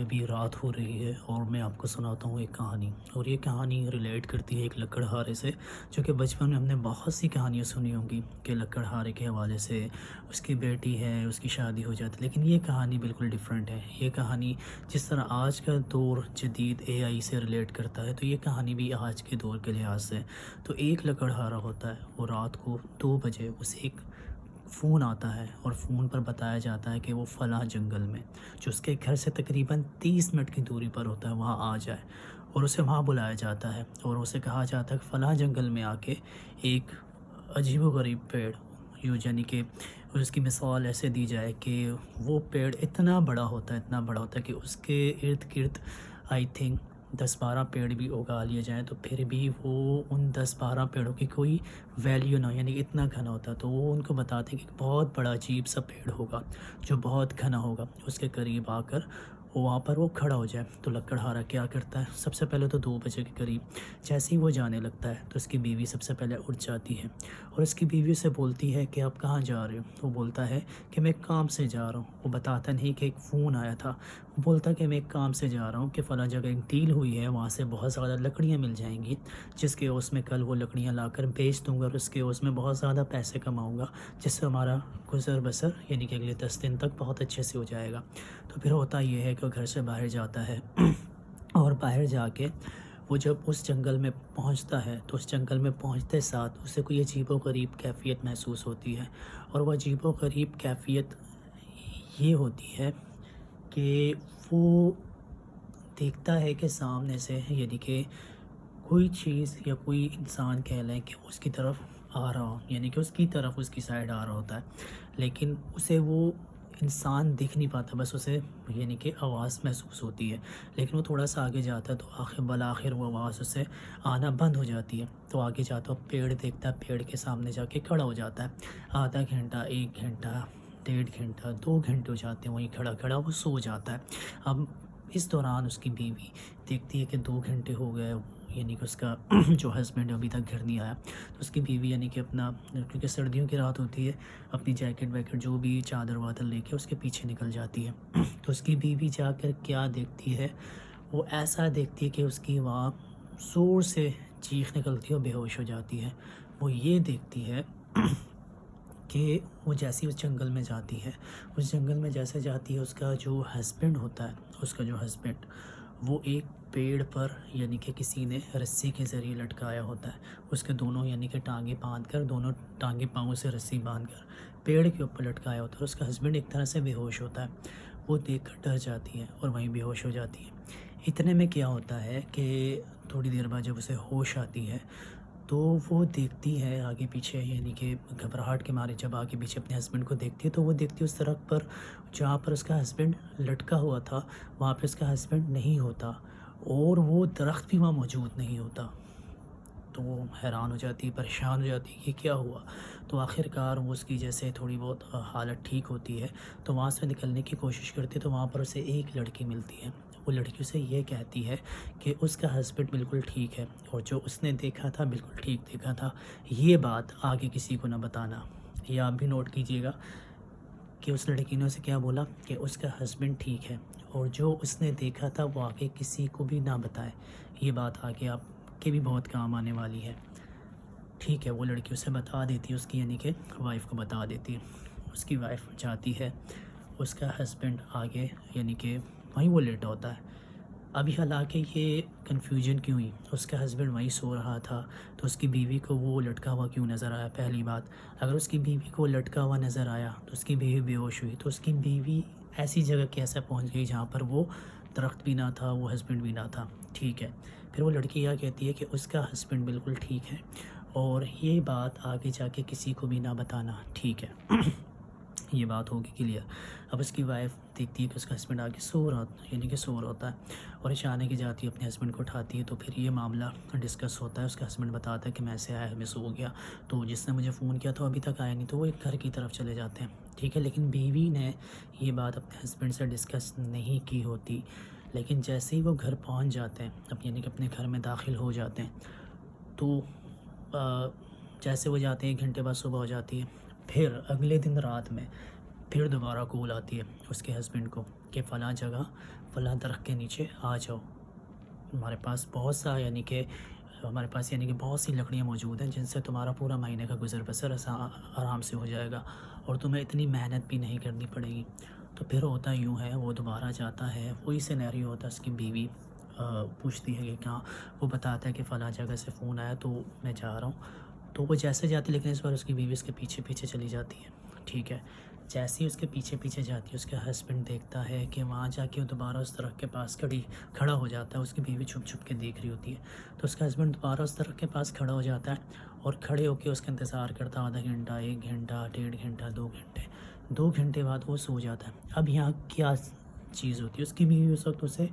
ابھی رات ہو رہی ہے اور میں آپ کو سناتا ہوں ایک کہانی، اور یہ کہانی ریلیٹ کرتی ہے ایک لکڑہارے سے، جو کہ بچپن میں ہم نے بہت سی کہانیاں سنی ہوں گی کہ لکڑہارے کے حوالے سے اس کی بیٹی ہے، اس کی شادی ہو جاتی، لیکن یہ کہانی بالکل ڈیفرنٹ ہے۔ یہ کہانی جس طرح آج کا دور جدید اے آئی سے ریلیٹ کرتا ہے، تو یہ کہانی بھی آج کے دور کے لحاظ سے۔ تو ایک لکڑہارا ہوتا ہے، وہ رات کو 2 بجے اسے ایک فون آتا ہے اور فون پر بتایا جاتا ہے کہ وہ فلاں جنگل میں، جو اس کے گھر سے تقریباً 30 منٹ کی دوری پر ہوتا ہے، وہاں آ جائے، اور اسے وہاں بلایا جاتا ہے اور اسے کہا جاتا ہے کہ فلاں جنگل میں آ کے ایک عجیب و غریب پیڑ، یعنی کہ اس کی مثال ایسے دی جائے کہ وہ پیڑ اتنا بڑا ہوتا ہے، اتنا بڑا ہوتا ہے کہ اس کے ارد گرد آئی تھنک 10-12 پیڑ بھی اگا لیے جائیں تو پھر بھی وہ ان 10-12 پیڑوں کی کوئی ویلیو نہ ہو، یعنی کہ اتنا گھنا ہوتا ہے۔ تو وہ ان کو بتاتے ہیں کہ ایک بہت بڑا عجیب سا پیڑ ہوگا جو بہت گھنا ہوگا، اس کے قریب آ کر وہاں پر وہ کھڑا ہو جائے۔ تو لکڑہارا کیا کرتا ہے، سب سے پہلے تو 2 بجے کے قریب جیسے ہی وہ جانے لگتا ہے تو اس کی بیوی سب سے پہلے اٹھ جاتی ہے اور اس کی بیوی سے بولتی ہے کہ آپ کہاں جا رہے ہو؟ وہ بولتا ہے کہ میں کام سے جا رہا ہوں۔ وہ بتاتا نہیں کہ ایک فون آیا تھا، وہ بولتا کہ میں ایک کام سے جا رہا ہوں کہ فلاں جگہ ایک ڈیل ہوئی ہے، وہاں سے بہت زیادہ لکڑیاں مل جائیں گی، جس کے عوض میں کل وہ لکڑیاں لا کر بیچ دوں گا اور اس کے عوض میں بہت زیادہ پیسے کماؤں گا، جس سے ہمارا گزر بسر یعنی کہ اگلے 10 دن تک بہت اچھے سے ہو جائے گا۔ تو پھر ہوتا یہ ہے کہ وہ گھر سے باہر جاتا ہے اور باہر جا کے وہ جب اس جنگل میں پہنچتا ہے تو اس جنگل میں پہنچتے ساتھ اسے کوئی عجیب و غریب کیفیت محسوس ہوتی ہے، اور وہ عجیب و غریب کیفیت یہ ہوتی ہے کہ وہ دیکھتا ہے کہ سامنے سے، یعنی کہ کوئی چیز یا کوئی انسان کہہ لیں کہ اس کی طرف آ رہا ہو، یعنی کہ اس کی طرف اس کی سائڈ آ رہا ہوتا ہے، لیکن اسے وہ انسان دکھ نہیں پاتا، بس اسے یعنی کہ آواز محسوس ہوتی ہے۔ لیکن وہ تھوڑا سا آگے جاتا ہے تو بالآخر وہ آواز اسے آنا بند ہو جاتی ہے۔ تو آگے جاتا ہے، پیڑ دیکھتا ہے، پیڑ کے سامنے جا کے کھڑا ہو جاتا ہے۔ آدھا گھنٹہ، 1 گھنٹہ، 1.5 گھنٹہ، 2 گھنٹے ہو جاتے ہیں وہیں کھڑا کھڑا وہ سو جاتا ہے۔ اب اس دوران اس کی بیوی دیکھتی ہے کہ 2 گھنٹے ہو گئے، یعنی کہ اس کا جو ہسبینڈ ہے ابھی تک گھر نہیں آیا، تو اس کی بیوی یعنی کہ اپنا، کیونکہ سردیوں کی رات ہوتی ہے، اپنی جیکٹ ویکٹ جو بھی چادر وادر لے کے اس کے پیچھے نکل جاتی ہے۔ تو اس کی بیوی جا کر کیا دیکھتی ہے، وہ ایسا دیکھتی ہے کہ اس کی وہاں زور سے چیخ نکلتی ہے اور بے ہوش ہو جاتی ہے۔ وہ یہ دیکھتی ہے کہ وہ جیسی اس جنگل میں جاتی ہے، اس جنگل میں جیسے جاتی ہے، اس کا جو ہسبینڈ ہوتا ہے، اس کا جو ہسبینڈ وہ ایک پیڑ پر یعنی کہ کسی نے رسی کے ذریعے لٹکایا ہوتا ہے، اس کے دونوں یعنی کہ ٹانگیں باندھ کر، دونوں ٹانگیں پاؤں سے رسی باندھ کر پیڑ کے اوپر لٹکایا ہوتا ہے، اور اس کا ہسبینڈ ایک طرح سے بے ہوش ہوتا ہے۔ وہ دیکھ کر ڈر جاتی ہے اور وہیں بے ہوش ہو جاتی ہے۔ اتنے میں کیا ہوتا ہے کہ تھوڑی دیر بعد جب اسے ہوش آتی ہے تو وہ دیکھتی ہے آگے پیچھے، یعنی کہ گھبراہٹ کے مارے جب آگے پیچھے اپنے ہسبینڈ کو دیکھتی ہے تو وہ دیکھتی ہے اس درخت پر جہاں پر اس کا ہسبینڈ لٹکا ہوا تھا، وہاں پہ اس کا ہسبینڈ نہیں ہوتا، اور وہ درخت بھی وہاں موجود نہیں ہوتا۔ تو وہ حیران ہو جاتی ہے، پریشان ہو جاتی ہے کہ کیا ہوا۔ تو آخر کار وہ اس کی جیسے تھوڑی بہت حالت ٹھیک ہوتی ہے تو وہاں سے نکلنے کی کوشش کرتی ہے، تو وہاں پر اسے ایک لڑکی ملتی ہے۔ وہ لڑکی اسے یہ کہتی ہے کہ اس کا ہسبینڈ بالکل ٹھیک ہے، اور جو اس نے دیکھا تھا بالکل ٹھیک دیکھا تھا، یہ بات آگے کسی کو نہ بتانا۔ یہ آپ بھی نوٹ کیجیے گا کہ اس لڑکی نے اسے کیا بولا کہ اس کا ہسبینڈ ٹھیک ہے، اور جو اس نے دیکھا تھا وہ آگے کسی کو بھی نہ بتائے۔ یہ بات آگے آپ کے بھی بہت کام آنے والی ہے۔ ٹھیک ہے، وہ لڑکی اسے بتا دیتی ہے، اس کی یعنی کہ وائف کو بتا دیتی ہے۔ اس کی وائف جاتی ہے، اس کا ہسبینڈ آگے یعنی کہ وہیں وہ لیٹا ہوتا ہے۔ ابھی حالانکہ یہ کنفیوژن کیوں ہوئی، اس کا ہسبینڈ وہیں سو رہا تھا تو اس کی بیوی کو وہ لٹکا ہوا کیوں نظر آیا؟ پہلی بات، اگر اس کی بیوی کو لٹکا ہوا نظر آیا تو اس کی بیوی بے ہوش ہوئی، تو اس کی بیوی ایسی جگہ کیسے پہنچ گئی جہاں پر وہ درخت بھی نہ تھا، وہ ہسبینڈ بھی نہ تھا؟ ٹھیک ہے، پھر وہ لڑکی یہ کہتی ہے کہ اس کا ہسبینڈ بالکل ٹھیک ہے، اور یہ بات آگے جا کے کسی کو بھی نہ بتانا۔ ٹھیک ہے یہ بات ہوگی کلیئر۔ اب اس کی وائف دیکھتی ہے کہ اس کا ہسبینڈ آگے سو رہا، یعنی کہ سو رہا ہوتا ہے، اور اچانک کی جاتی ہے اپنے ہسبینڈ کو اٹھاتی ہے، تو پھر یہ معاملہ ڈسکس ہوتا ہے۔ اس کا ہسبینڈ بتاتا ہے کہ میں ایسے آیا، میں سو گیا، تو جس نے مجھے فون کیا تھا ابھی تک آیا نہیں، تو وہ ایک گھر کی طرف چلے جاتے ہیں۔ ٹھیک ہے، لیکن بیوی نے یہ بات اپنے ہسبینڈ سے ڈسکس نہیں کی ہوتی، لیکن جیسے ہی وہ گھر پہنچ جاتے ہیں، یعنی کہ اپنے گھر میں داخل ہو جاتے ہیں، تو جیسے وہ جاتے ہیں 1 گھنٹے بعد صبح ہو جاتی ہے۔ پھر اگلے دن رات میں پھر دوبارہ کال آتی ہے اس کے ہسبینڈ کو کہ فلاں جگہ فلاں درخت کے نیچے آ جاؤ، ہمارے پاس بہت سا یعنی کہ بہت سی لکڑیاں موجود ہیں جن سے تمہارا پورا مہینے کا گزر بسر آرام سے ہو جائے گا اور تمہیں اتنی محنت بھی نہیں کرنی پڑے گی۔ تو پھر ہوتا یوں ہے، وہ دوبارہ جاتا ہے، وہی سینیریو ہوتا ہے، اس کی بیوی پوچھتی ہے کہ کہاں، وہ بتاتا ہے کہ فلاں جگہ سے فون آیا تو میں جا رہا ہوں۔ تو وہ جیسے جاتی، لیکن اس بار اس کی بیوی اس کے پیچھے پیچھے چلی جاتی ہے، ٹھیک ہے۔ جیسے ہی اس کے پیچھے پیچھے جاتی ہے، اس کا ہسبینڈ دیکھتا ہے کہ وہاں جا کے وہ دوبارہ اس درخت کے پاس کھڑا ہو جاتا ہے، اس کی بیوی چھپ چھپ کے دیکھ رہی ہوتی ہے۔ تو اس کا ہسبینڈ دوبارہ اس درخت کے پاس کھڑا ہو جاتا ہے اور کھڑے ہو کے اس کا انتظار کرتا، آدھا گھنٹہ، 1 گھنٹہ، 1.5 گھنٹہ، 2 گھنٹے۔ 2 گھنٹے بعد وہ سو جاتا ہے۔ اب یہاں کیا چیز ہوتی ہے، اس کی بیوی اس وقت اسے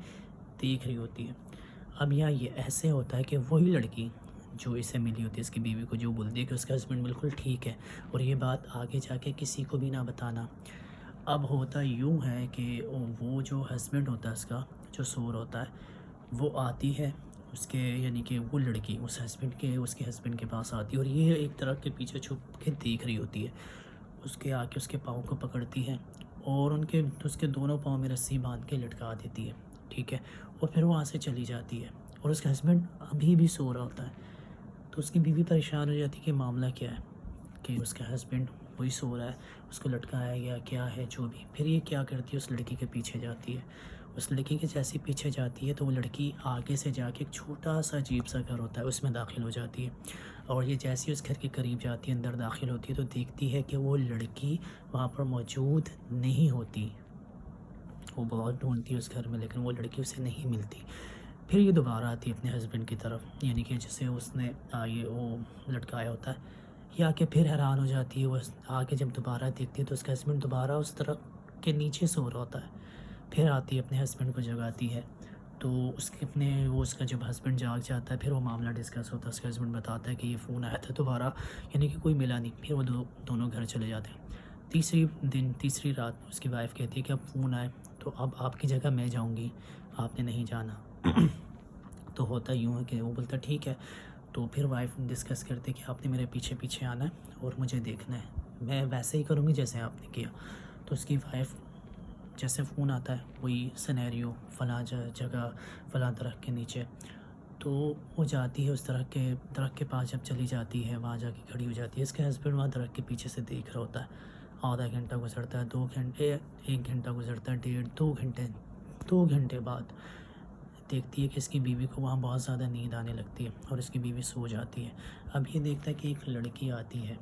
دیکھ رہی ہوتی ہے۔ اب یہاں یہ ایسے ہوتا ہے کہ وہی لڑکی جو اسے ملی ہوتی ہے، اس کی بیوی کو، جو بولتی ہے کہ اس کا ہسبینڈ بالکل ٹھیک ہے اور یہ بات آگے جا کے کسی کو بھی نہ بتانا۔ اب ہوتا یوں ہے کہ وہ جو ہسبینڈ ہوتا ہے اس کا، جو سور ہوتا ہے، وہ آتی ہے اس کے، یعنی کہ وہ لڑکی اس کے ہسبینڈ کے پاس آتی ہے اور یہ ایک درخت کے پیچھے چھپ کے دیکھ رہی ہوتی ہے۔ اس کے آ کے اس کے پاؤں کو پکڑتی ہے اور اس کے دونوں پاؤں میں رسی باندھ کے لٹکا دیتی ہے، ٹھیک ہے، اور پھر وہاں سے چلی جاتی ہے اور اس کا ہسبینڈ ابھی بھی سو رہا ہوتا ہے۔ تو اس کی بیوی پریشان ہو جاتی ہے کہ معاملہ کیا ہے، کہ اس کا ہسبینڈ وہی سو رہا ہے، اس کو لٹکایا گیا کیا ہے جو بھی۔ پھر یہ کیا کرتی ہے، اس لڑکی کے پیچھے جاتی ہے۔ اس لڑکی کے جیسے پیچھے جاتی ہے تو وہ لڑکی آگے سے جا کے ایک چھوٹا سا عجیب سا گھر ہوتا ہے، اس میں داخل ہو جاتی ہے، اور یہ جیسے اس گھر کے قریب جاتی ہے، اندر داخل ہوتی ہے، تو دیکھتی ہے کہ وہ لڑکی وہاں پر موجود نہیں ہوتی۔ وہ بہت ڈھونڈتی ہے اس گھر میں، لیکن وہ لڑکی اسے نہیں ملتی۔ پھر یہ دوبارہ آتی ہے اپنے ہسبینڈ کی طرف، یعنی کہ جسے اس نے وہ لٹکایا ہوتا ہے۔ یہ آ کے پھر حیران ہو جاتی ہے، وہ آ کے جب دوبارہ دیکھتی ہے تو اس کا ہسبینڈ دوبارہ اس طرف کے نیچے سو رہا ہوتا ہے۔ پھر آتی ہے اپنے ہسبینڈ کو جگاتی ہے، تو اس کا جب ہسبینڈ جاگ جاتا ہے، پھر وہ معاملہ ڈسکس ہوتا ہے۔ اس کا ہسبینڈ بتاتا ہے کہ یہ فون آیا تھا دوبارہ، یعنی کہ کوئی ملا نہیں۔ پھر وہ دونوں گھر چلے جاتے ہیں۔ تیسری رات اس کی وائف کہتی ہے کہ اب فون آئے تو اب آپ کی جگہ میں جاؤں گی، آپ نے نہیں جانا۔ تو ہوتا یوں ہے کہ وہ بولتا ٹھیک ہے۔ تو پھر وائف ڈسکس کرتے کہ آپ نے میرے پیچھے پیچھے آنا ہے اور مجھے دیکھنا ہے، میں ویسے ہی کروں گی جیسے آپ نے کیا۔ تو اس کی وائف جیسے فون آتا ہے، وہی سینیریو، فلاں جگہ فلاں درخت کے نیچے، تو وہ جاتی ہے اس درخت کے پاس۔ جب چلی جاتی ہے وہاں جا کے کھڑی ہو جاتی ہے، اس کا ہسبینڈ وہاں درخت کے پیچھے سے دیکھ رہا ہوتا ہے۔ آدھا گھنٹہ گزرتا ہے، 2 گھنٹے، 1 گھنٹہ گزرتا ہے، 1.5، 2 گھنٹے۔ 2 گھنٹے بعد دیکھتی ہے کہ اس کی بیوی کو وہاں بہت زیادہ نیند آنے لگتی ہے اور اس کی بیوی سو جاتی ہے۔ اب یہ دیکھتا ہے کہ ایک لڑکی آتی ہے،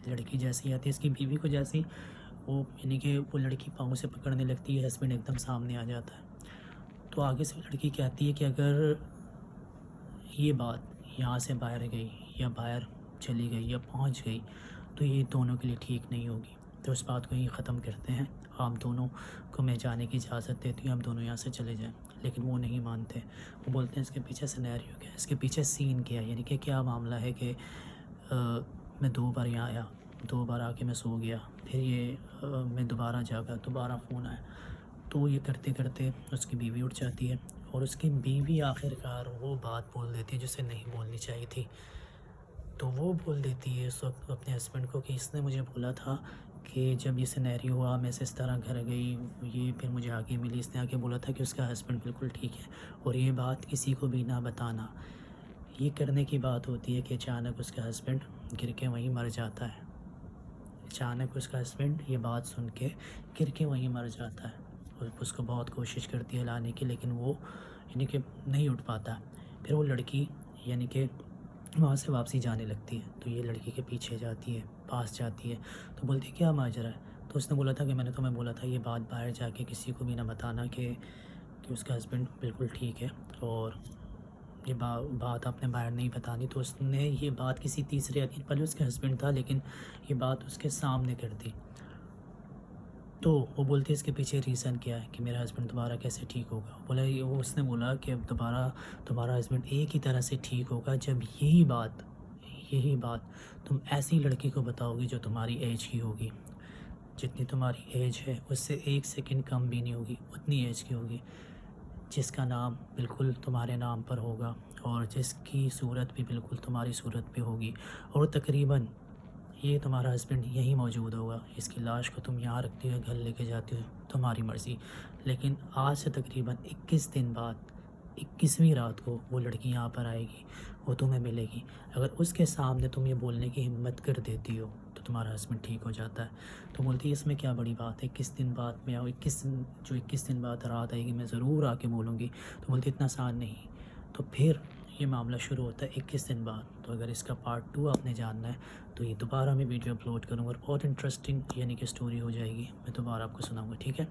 لڑکی جیسی آتی ہے اس کی بیوی کو، جیسی وہ، یعنی کہ وہ لڑکی پاؤں سے پکڑنے لگتی ہے، ہسبینڈ ایک دم سامنے آ جاتا ہے۔ تو آگے سے لڑکی کہتی ہے کہ اگر یہ بات یہاں سے باہر گئی یا باہر چلی گئی یا پہنچ گئی تو یہ دونوں کے لیے ٹھیک نہیں ہوگی۔ تو اس بات کو ہی ختم کرتے ہیں، آپ دونوں کو میں جانے کی اجازت دیتی ہوں، آپ دونوں یہاں سے چلے جائیں۔ لیکن وہ نہیں مانتے، وہ بولتے ہیں اس کے پیچھے سینیریو کیا ہے، اس کے پیچھے سین کیا ہے، یعنی کہ کیا معاملہ ہے کہ میں 2 بار یہاں آیا، 2 بار آ کے میں سو گیا، پھر یہ میں دوبارہ جاگا، دوبارہ فون آیا۔ تو یہ کرتے کرتے اس کی بیوی اٹھ جاتی ہے اور اس کی بیوی آخرکار وہ بات بول دیتی ہے جسے نہیں بولنی چاہیے تھی۔ تو وہ بول دیتی ہے اس وقت اپنے ہسبینڈ کو کہ اس نے مجھے بولا تھا کہ جب یہ سینیریو ہوا، میں سے اس طرح گھر گئی، یہ پھر مجھے آگے ملی، اس نے آگے بولا تھا کہ اس کا ہسبینڈ بالکل ٹھیک ہے اور یہ بات کسی کو بھی نہ بتانا۔ یہ کرنے کی بات ہوتی ہے کہ اچانک اس کا ہسبینڈ گر کے وہیں مر جاتا ہے۔ اچانک اس کا ہسبینڈ یہ بات سن کے گر کے وہیں مر جاتا ہے، اور اس کو بہت کوشش کرتی ہے لانے کی، لیکن وہ یعنی کہ نہیں اٹھ پاتا۔ پھر وہ لڑکی یعنی کہ وہاں سے واپسی جانے لگتی ہے، تو یہ لڑکی کے پیچھے جاتی ہے، پاس جاتی ہے، تو بولتی ہے کیا ماجرا ہے؟ تو اس نے بولا تھا کہ میں نے تمہیں بولا تھا یہ بات باہر جا کے کسی کو بھی نہ بتانا کہ اس کا ہسبینڈ بالکل ٹھیک ہے، اور یہ بات آپ نے باہر نہیں بتانی۔ تو اس نے یہ بات کسی تیسرے یقین، پہلے اس کا ہسبینڈ تھا لیکن یہ بات اس کے سامنے کر دی۔ تو وہ بولتی ہے اس کے پیچھے ریزن کیا ہے کہ میرا ہسبینڈ دوبارہ کیسے ٹھیک ہوگا؟ اس نے بولا کہ اب دوبارہ تمہارا ہسبینڈ ایک ہی طرح سے ٹھیک ہوگا جب یہی بات تم ایسی لڑکی کو بتاؤ گی جو تمہاری ایج کی ہوگی، جتنی تمہاری ایج ہے اس سے 1 سیکنڈ کم بھی نہیں ہوگی، اتنی ایج کی ہوگی، جس کا نام بالکل تمہارے نام پر ہوگا اور جس کی صورت بھی بالکل تمہاری صورت پہ ہوگی، اور تقریباً یہ تمہارا ہسبینڈ یہیں موجود ہوگا، اس کی لاش کو تم یہاں رکھتی ہو، گھر لے کے جاتی ہو، تمہاری مرضی، لیکن آج سے تقریباً 21 دن بعد 21ویں رات کو وہ لڑکی یہاں پر آئے گی، وہ تمہیں ملے گی۔ اگر اس کے سامنے تم یہ بولنے کی ہمت کر دیتی ہو تو تمہارا ہسبینڈ ٹھیک ہو جاتا ہے۔ تو بولتی ہے اس میں کیا بڑی بات ہے، 21 دن بعد میں آؤ، 21 دن بعد رات آئے گی میں ضرور آ کے بولوں گی۔ تو بولتی اتنا آسان نہیں۔ تو پھر یہ معاملہ شروع ہوتا ہے 21 دن بعد۔ تو اگر اس کا پارٹ 2 آپ نے جاننا ہے تو یہ دوبارہ میں ویڈیو اپلوڈ کروں گا، اور بہت انٹرسٹنگ یعنی کہ اسٹوری ہو جائے گی، میں دوبارہ آپ کو سناؤں گا، ٹھیک ہے؟